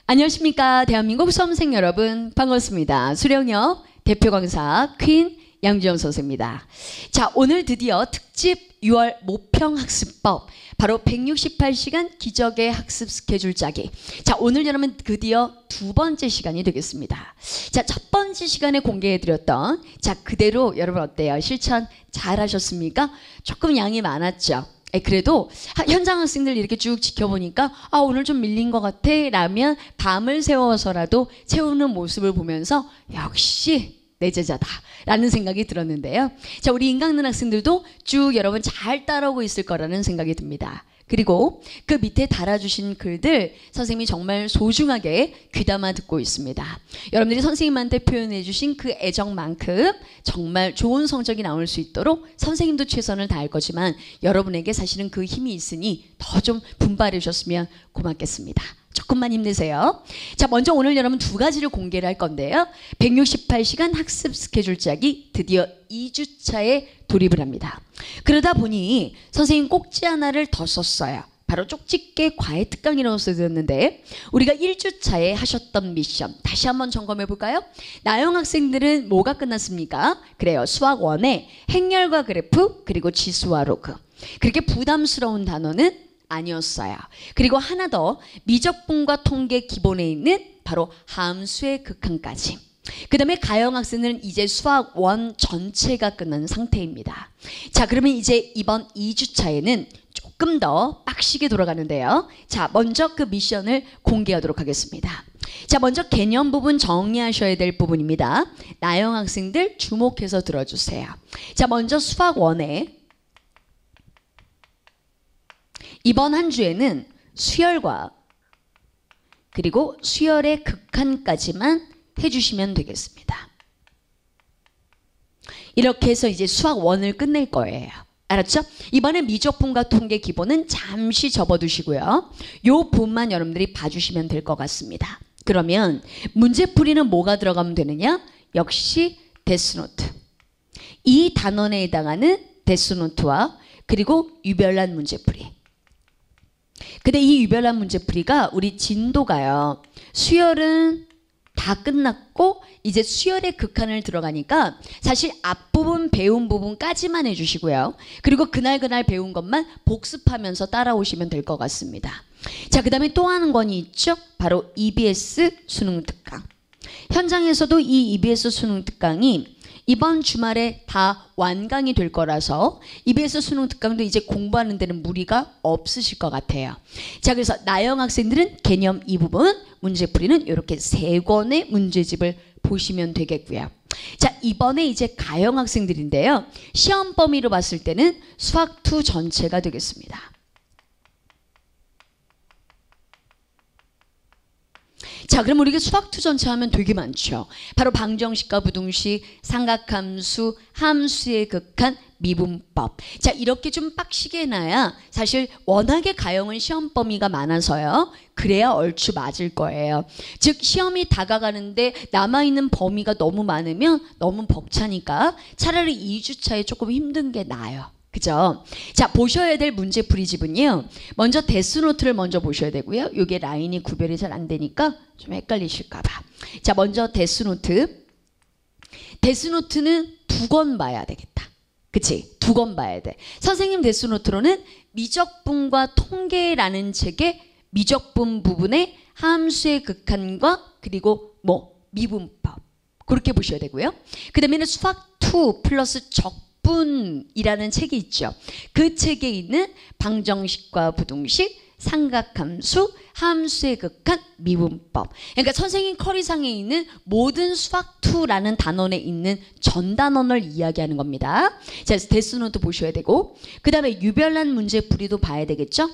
안녕하십니까. 대한민국 수험생 여러분 반갑습니다. 수령역 대표 강사 퀸 양주영 선생입니다. 자, 오늘 드디어 특집 6월 모평학습법 바로 168시간 기적의 학습 스케줄 짜기. 자, 오늘 여러분 드디어 두 번째 시간이 되겠습니다. 자, 첫 번째 시간에 공개해드렸던 자 그대로 여러분 어때요? 실천 잘 하셨습니까? 조금 양이 많았죠? 그래도 현장 학생들 이렇게 쭉 지켜보니까 오늘 좀 밀린 것 같아 라면 밤을 새워서라도 채우는 모습을 보면서 역시 내 제자다 라는 생각이 들었는데요. 자, 우리 인강능 학생들도 쭉 여러분 잘 따라오고 있을 거라는 생각이 듭니다. 그리고 그 밑에 달아주신 글들 선생님이 정말 소중하게 귀담아 듣고 있습니다. 여러분들이 선생님한테 표현해 주신 그 애정만큼 정말 좋은 성적이 나올 수 있도록 선생님도 최선을 다할 거지만 여러분에게 사실은 그 힘이 있으니 더 좀 분발해 주셨으면 고맙겠습니다. 조금만 힘내세요. 자, 먼저 오늘 여러분 두 가지를 공개를 할 건데요. 168시간 학습 스케줄 짜기 드디어 2주차에 돌입을 합니다. 그러다 보니 선생님 꼭지 하나를 더 썼어요. 바로 쪽집게 과외 특강이라고 써드렸는데 우리가 1주차에 하셨던 미션 다시 한번 점검해 볼까요? 나영 학생들은 뭐가 끝났습니까? 그래요. 수학 1의 행렬과 그래프 그리고 지수와 로그. 그렇게 부담스러운 단어는 아니었어요. 그리고 하나 더 미적분과 통계 기본에 있는 바로 함수의 극한까지. 그 다음에 가영 학생은 이제 수학 1 전체가 끝난 상태입니다. 자, 그러면 이제 이번 2주차에는 조금 더 빡시게 돌아가는데요. 자, 먼저 그 미션을 공개하도록 하겠습니다. 자, 먼저 개념 부분 정리하셔야 될 부분입니다. 나영 학생들 주목해서 들어주세요. 자, 먼저 수학 1에 이번 한 주에는 수열과 그리고 수열의 극한까지만 해주시면 되겠습니다. 이렇게 해서 이제 수학 1을 끝낼 거예요. 알았죠? 이번에 미적분과 통계 기본은 잠시 접어두시고요. 요 부분만 여러분들이 봐주시면 될 것 같습니다. 그러면 문제풀이는 뭐가 들어가면 되느냐? 역시 데스노트. 이 단원에 해당하는 데스노트와 그리고 유별난 문제풀이. 근데 이 유별난 문제풀이가 우리 진도가요. 수열은 다 끝났고 이제 수열의 극한을 들어가니까 사실 앞부분 배운 부분까지만 해주시고요. 그리고 그날 배운 것만 복습하면서 따라오시면 될 것 같습니다. 자, 그 다음에 또 하는 건이 있죠. 바로 EBS 수능 특강. 현장에서도 이 EBS 수능 특강이 이번 주말에 다 완강이 될 거라서 EBS 수능 특강도 이제 공부하는 데는 무리가 없으실 것 같아요. 자, 그래서 나영 학생들은 개념 이 부분, 문제풀이는 이렇게 3권의 문제집을 보시면 되겠고요. 자, 이번에 이제 가영 학생들인데요. 시험 범위로 봤을 때는 수학 2 전체가 되겠습니다. 자, 그럼 우리가 수학 2 전체 하면 되게 많죠. 바로 방정식과 부등식, 삼각함수, 함수의 극한, 미분법. 자, 이렇게 좀 빡시게 해놔야 사실 워낙에 가영은 시험 범위가 많아서요. 그래야 얼추 맞을 거예요. 즉 시험이 다가가는데 남아있는 범위가 너무 많으면 너무 벅차니까 차라리 2주차에 조금 힘든 게 나아요. 그죠? 자, 보셔야 될 문제풀이집은요. 먼저 데스노트를 먼저 보셔야 되고요. 이게 라인이 구별이 잘 안 되니까 좀 헷갈리실까 봐. 자, 먼저 데스노트. 데스노트는 2권 봐야 되겠다. 그치? 2권 봐야 돼. 선생님 데스노트로는 미적분과 통계라는 책의 미적분 부분의 함수의 극한과 그리고 미분법. 그렇게 보셔야 되고요. 그 다음에는 수학 2 플러스 적분이라는 책이 있죠. 그 책에 있는 방정식과 부등식, 삼각함수, 함수의 극한, 미분법. 그러니까 선생님 커리상에 있는 모든 수학 2라는 단원에 있는 전 단원을 이야기하는 겁니다. 자, 데스노트 보셔야 되고 그 다음에 유별난 문제풀이도 봐야 되겠죠.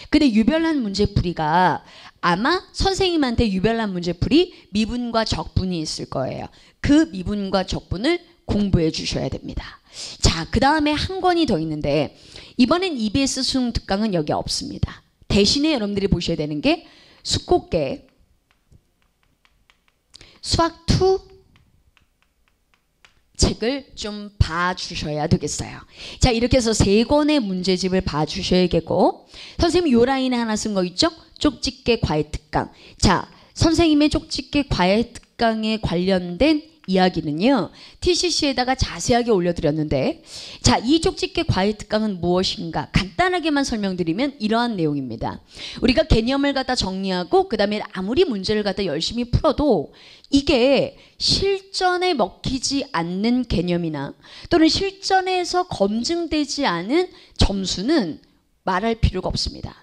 근데 유별난 문제풀이가 아마 선생님한테 유별난 문제풀이 미분과 적분이 있을 거예요. 그 미분과 적분을 공부해 주셔야 됩니다. 자, 그 다음에 한 권이 더 있는데 이번엔 EBS 수능 특강은 여기 없습니다. 대신에 여러분들이 보셔야 되는 게 숙고개 수학 2 책을 좀 봐주셔야 되겠어요. 자, 이렇게 해서 3권의 문제집을 봐주셔야겠고, 선생님 요 라인에 하나 쓴 거 있죠? 쪽집게 과외 특강. 자, 선생님의 쪽집게 과외 특강에 관련된 이야기는요, TCC에다가 자세하게 올려드렸는데, 자, 이 쪽집게 과외 특강은 무엇인가 간단하게만 설명드리면 이러한 내용입니다. 우리가 개념을 갖다 정리하고 그 다음에 아무리 문제를 갖다 열심히 풀어도 이게 실전에 먹히지 않는 개념이나 또는 실전에서 검증되지 않은 점수는 말할 필요가 없습니다.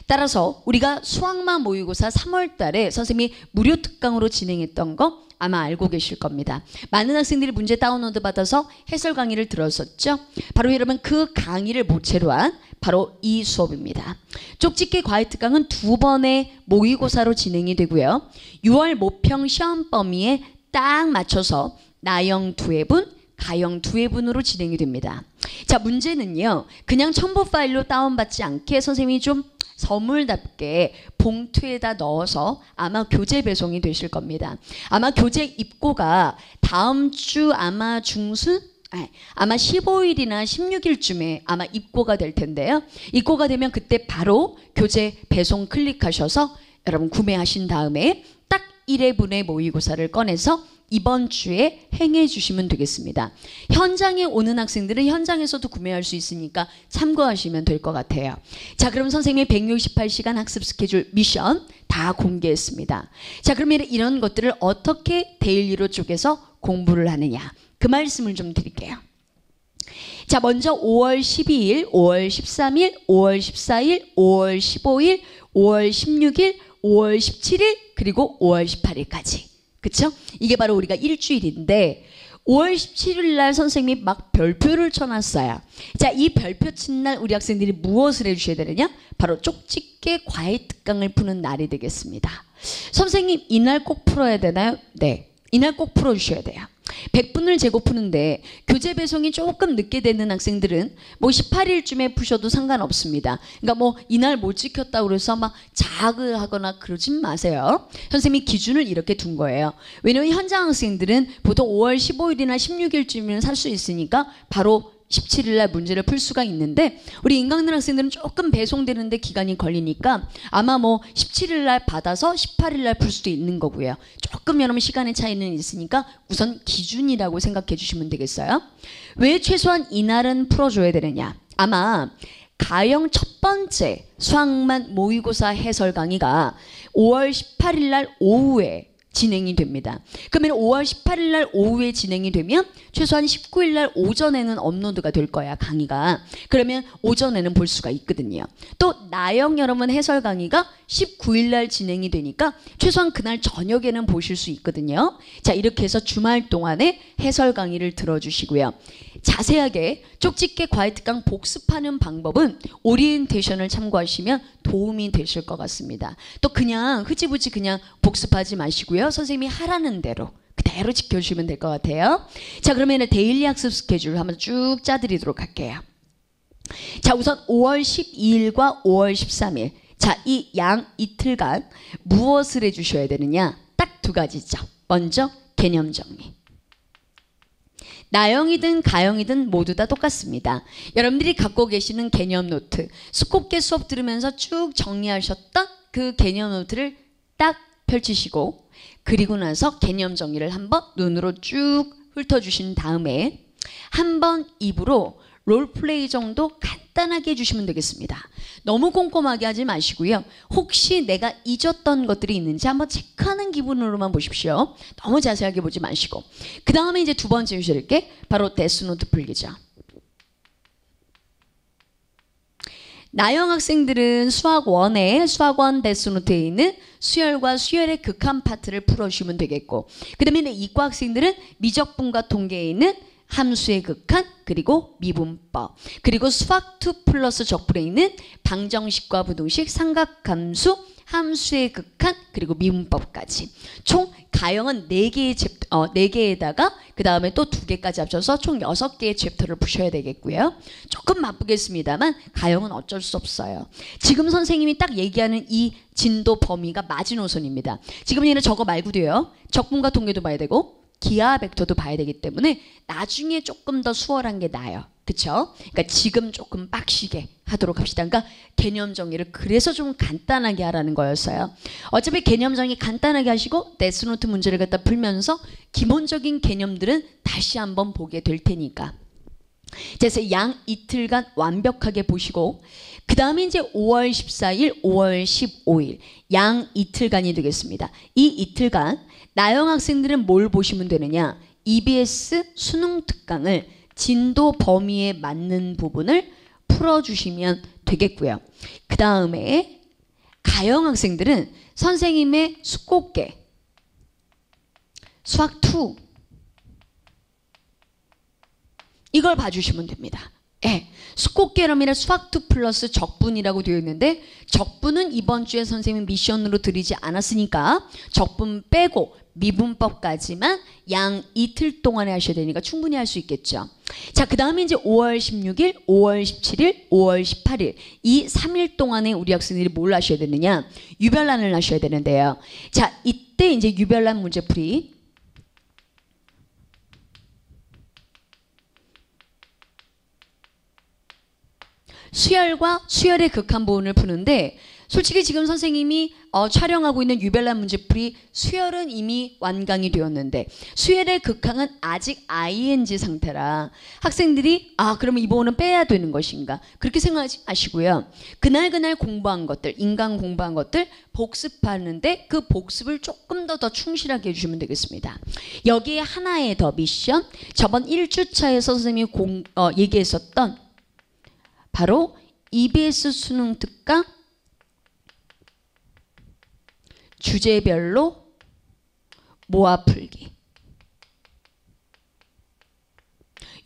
따라서 우리가 수학만 모의고사 3월 달에 선생님이 무료 특강으로 진행했던 거 아마 알고 계실 겁니다. 많은 학생들이 문제 다운로드 받아서 해설 강의를 들었었죠. 바로 여러분 그 강의를 모체로 한 바로 이 수업입니다. 쪽집게 과외 특강은 2번의 모의고사로 진행이 되고요. 6월 모평 시험 범위에 딱 맞춰서 나형 2회분, 가형 2회분으로 진행이 됩니다. 자, 문제는요, 그냥 첨부 파일로 다운받지 않게 선생님이 좀 선물답게 봉투에다 넣어서 아마 교재 배송이 되실 겁니다. 아마 교재 입고가 다음 주 아마 아마 15일이나 16일쯤에 아마 입고가 될 텐데요. 입고가 되면 그때 바로 교재 배송 클릭하셔서 여러분 구매하신 다음에 딱 1회분의 모의고사를 꺼내서 이번 주에 행해 주시면 되겠습니다. 현장에 오는 학생들은 현장에서도 구매할 수 있으니까 참고하시면 될 것 같아요. 자, 그럼 선생님의 168시간 학습 스케줄 미션 다 공개했습니다. 자, 그러면 이런 것들을 어떻게 데일리로 쪼개서 공부를 하느냐, 그 말씀을 좀 드릴게요. 자, 먼저 5월 12일, 5월 13일, 5월 14일, 5월 15일, 5월 16일, 5월 17일, 그리고 5월 18일까지. 그쵸? 이게 바로 우리가 일주일인데 5월 17일 날 선생님이 막 별표를 쳐놨어요. 자, 이 별표 친 날 우리 학생들이 무엇을 해주셔야 되느냐? 바로 쪽집게 과외 특강을 푸는 날이 되겠습니다. 선생님 이날 꼭 풀어야 되나요? 네, 이날 꼭 풀어주셔야 돼요. 100분을 재고 푸는데 교재 배송이 조금 늦게 되는 학생들은 뭐 18일쯤에 푸셔도 상관없습니다. 그러니까 뭐 이날 못 지켰다고 그래서 막 자극하거나 그러진 마세요. 선생님이 기준을 이렇게 둔 거예요. 왜냐면 현장 학생들은 보통 5월 15일이나 16일쯤이면 살 수 있으니까 바로 17일 날 문제를 풀 수가 있는데, 우리 인강들 학생들은 조금 배송되는데 기간이 걸리니까 아마 뭐 17일 날 받아서 18일 날 풀 수도 있는 거고요. 조금 여러분 시간의 차이는 있으니까 우선 기준이라고 생각해 주시면 되겠어요. 왜 최소한 이날은 풀어줘야 되느냐? 아마 가형 첫 번째 수학만 모의고사 해설 강의가 5월 18일 날 오후에 진행이 됩니다. 그러면 5월 18일 날 오후에 진행이 되면 최소한 19일 날 오전에는 업로드가 될 거야, 강의가. 그러면 오전에는 볼 수가 있거든요. 또 나영 여러분 해설 강의가 19일 날 진행이 되니까 최소한 그날 저녁에는 보실 수 있거든요. 자, 이렇게 해서 주말 동안에 해설 강의를 들어주시고요. 자세하게 쪽집게 과외 특강 복습하는 방법은 오리엔테이션을 참고하시면 도움이 되실 것 같습니다. 또 그냥 흐지부지 그냥 복습하지 마시고요. 선생님이 하라는 대로 그대로 지켜주시면 될 것 같아요. 자, 그러면 데일리 학습 스케줄 한번 쭉 짜드리도록 할게요. 자, 우선 5월 12일과 5월 13일. 자, 이 양 이틀간 무엇을 해주셔야 되느냐? 딱 2가지죠. 먼저 개념 정리. 나형이든 가형이든 모두 다 똑같습니다. 여러분들이 갖고 계시는 개념 노트, 수곱계 수업 들으면서 쭉 정리하셨던 그 개념 노트를 딱 펼치시고, 그리고 나서 개념 정리를 한번 눈으로 쭉 훑어주신 다음에 한번 입으로 롤플레이 정도 간단하게 해주시면 되겠습니다. 너무 꼼꼼하게 하지 마시고요. 혹시 내가 잊었던 것들이 있는지 한번 체크하는 기분으로만 보십시오. 너무 자세하게 보지 마시고. 그 다음에 이제 2번째 주실 게 바로 데스노트 풀기죠. 나형 학생들은 수학 1에 수학 1 데스노트에 있는 수열과 수열의 극한 파트를 풀어주시면 되겠고, 그 다음에 이과 학생들은 미적분과 통계에 있는 함수의 극한, 그리고 미분법, 그리고 수학 2 플러스 적분에 있는 방정식과 부등식, 삼각함수, 함수의 극한, 그리고 미분법까지. 총 가형은 4개에다가 그 다음에 또 2개까지 합쳐서 총 6개의 챕터를 푸셔야 되겠고요. 조금 바쁘겠습니다만 가형은 어쩔 수 없어요. 지금 선생님이 딱 얘기하는 이 진도 범위가 마지노선입니다. 지금 얘는 저거 말고도요. 적분과 통계도 봐야 되고, 기하 벡터도 봐야 되기 때문에 나중에 조금 더 수월한 게 나아요. 그쵸? 그러니까 지금 조금 빡시게 하도록 합시다. 그러니까 개념 정리를 그래서 좀 간단하게 하라는 거였어요. 어차피 개념 정리 간단하게 하시고 데스노트 문제를 갖다 풀면서 기본적인 개념들은 다시 한번 보게 될 테니까. 그래서 양 이틀간 완벽하게 보시고 그 다음에 이제 5월 14일, 5월 15일 양 이틀간이 되겠습니다. 이 이틀간 나영 학생들은 뭘 보시면 되느냐? EBS 수능 특강을 진도 범위에 맞는 부분을 풀어주시면 되겠고요. 그 다음에 가영 학생들은 선생님의 수꽃개 수학 2 이걸 봐주시면 됩니다. 예, 수꽃개념이라 수학 2 플러스 적분이라고 되어 있는데 적분은 이번 주에 선생님이 미션으로 드리지 않았으니까 적분 빼고 미분법까지만 양 이틀 동안에 하셔야 되니까 충분히 할 수 있겠죠. 자, 그 다음에 이제 5월 16일, 5월 17일, 5월 18일 이 3일 동안에 우리 학생들이 뭘 하셔야 되느냐? 유별난을 하셔야 되는데요. 자, 이때 이제 유별난 문제풀이 수열과 수열의 극한 부분을 푸는데 솔직히 지금 선생님이 촬영하고 있는 유별난 문제풀이 수열은 이미 완강이 되었는데 수열의 극한은 아직 ing 상태라 학생들이 그러면 이 부분은 빼야 되는 것인가 그렇게 생각하지 마시고요. 그날 공부한 것들 인강 공부한 것들 복습하는데 그 복습을 조금 더 충실하게 해주시면 되겠습니다. 여기에 하나의 더 미션 저번 1주차에서 선생님이 얘기했었던 바로 EBS 수능 특강 주제별로 모아풀기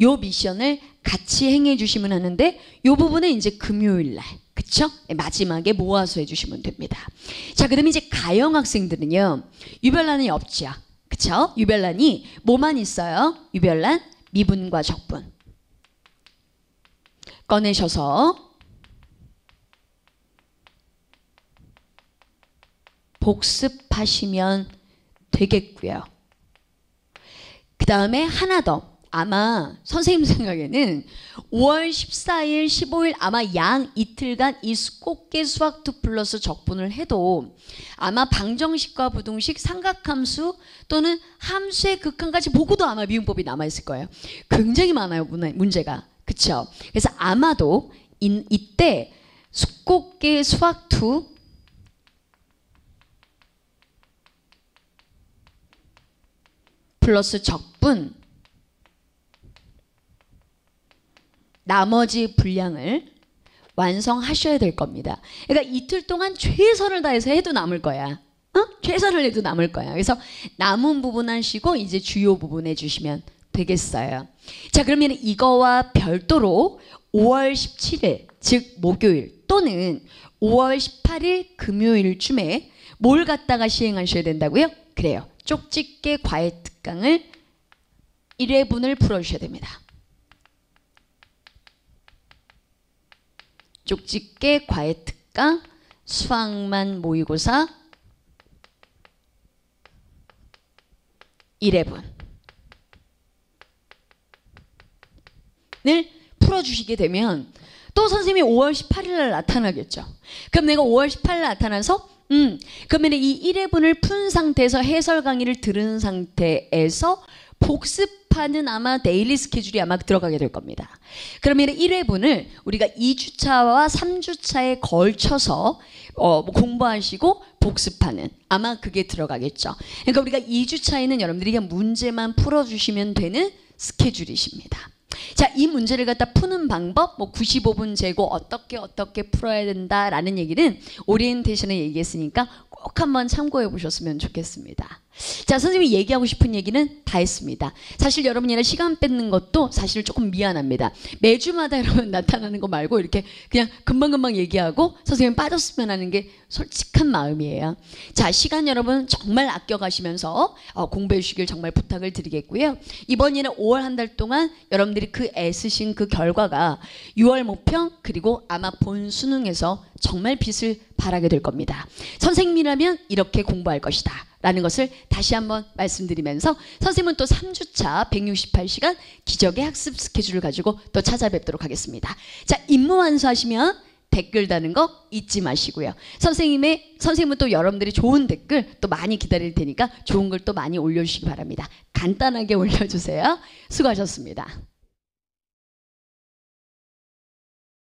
요 미션을 같이 행해 주시면 하는데 요 부분은 이제 금요일날 그쵸? 마지막에 모아서 해주시면 됩니다. 자, 그 다음에 이제 가영 학생들은요 유별난이 없죠. 그쵸? 유별난이 뭐만 있어요? 유별난 미분과 적분 꺼내셔서 복습하시면 되겠고요. 그 다음에 하나 더 아마 선생님 생각에는 5월 14일 15일 아마 양 이틀간 이 수꽃개 수학 2 플러스 적분을 해도 아마 방정식과 부등식 삼각함수 또는 함수의 극한까지 보고도 아마 미분법이 남아있을 거예요. 굉장히 많아요 문제가. 그쵸? 그래서 아마도 이때 수꽃개 수학 2 플러스 적분 나머지 분량을 완성하셔야 될 겁니다. 그러니까 이틀 동안 최선을 다해서 해도 남을 거야. 최선을 해도 남을 거야. 그래서 남은 부분 하시고 이제 주요 부분 해주시면 되겠어요. 자, 그러면 이거와 별도로 5월 17일 즉 목요일 또는 5월 18일 금요일쯤에 뭘 갖다가 시행하셔야 된다고요? 그래요. 쪽집게 과외 특강을 1회분을 풀어주셔야 됩니다. 쪽집게 과외 특강 수학만 모의고사 1회분 을 풀어주시게 되면 또 선생님이 5월 18일 날 나타나겠죠. 그럼 내가 5월 18일 나타나서 그러면 이 1회분을 푼 상태에서 해설 강의를 들은 상태에서 복습하는 아마 데일리 스케줄이 아마 들어가게 될 겁니다. 그러면 1회분을 우리가 2주차와 3주차에 걸쳐서 공부하시고 복습하는 아마 그게 들어가겠죠. 그러니까 우리가 2주차에는 여러분들이 그냥 문제만 풀어주시면 되는 스케줄이십니다. 자, 이 문제를 갖다 푸는 방법 95분 재고 어떻게 풀어야 된다라는 얘기는 오리엔테이션에 얘기했으니까 꼭 한번 참고해 보셨으면 좋겠습니다. 자, 선생님이 얘기하고 싶은 얘기는 다 했습니다. 사실 여러분이랑 시간 뺏는 것도 사실 조금 미안합니다. 매주마다 여러분 나타나는 거 말고 이렇게 그냥 금방금방 얘기하고 선생님 빠졌으면 하는 게 솔직한 마음이에요. 자, 시간 여러분 정말 아껴가시면서 공부해 주시길 정말 부탁을 드리겠고요. 이번에는 5월 한 달 동안 여러분들이 그 애쓰신 그 결과가 6월 모평 그리고 아마 본 수능에서 정말 빛을 발하게 될 겁니다. 선생님이라면 이렇게 공부할 것이다 라는 것을 다시 한번 말씀드리면서 선생님은 또 3주차 168시간 기적의 학습 스케줄을 가지고 또 찾아뵙도록 하겠습니다. 자, 임무 완수하시면 댓글 다는 거 잊지 마시고요. 선생님은 또 여러분들이 좋은 댓글 또 많이 기다릴 테니까 좋은 글 또 많이 올려주시기 바랍니다. 간단하게 올려주세요. 수고하셨습니다.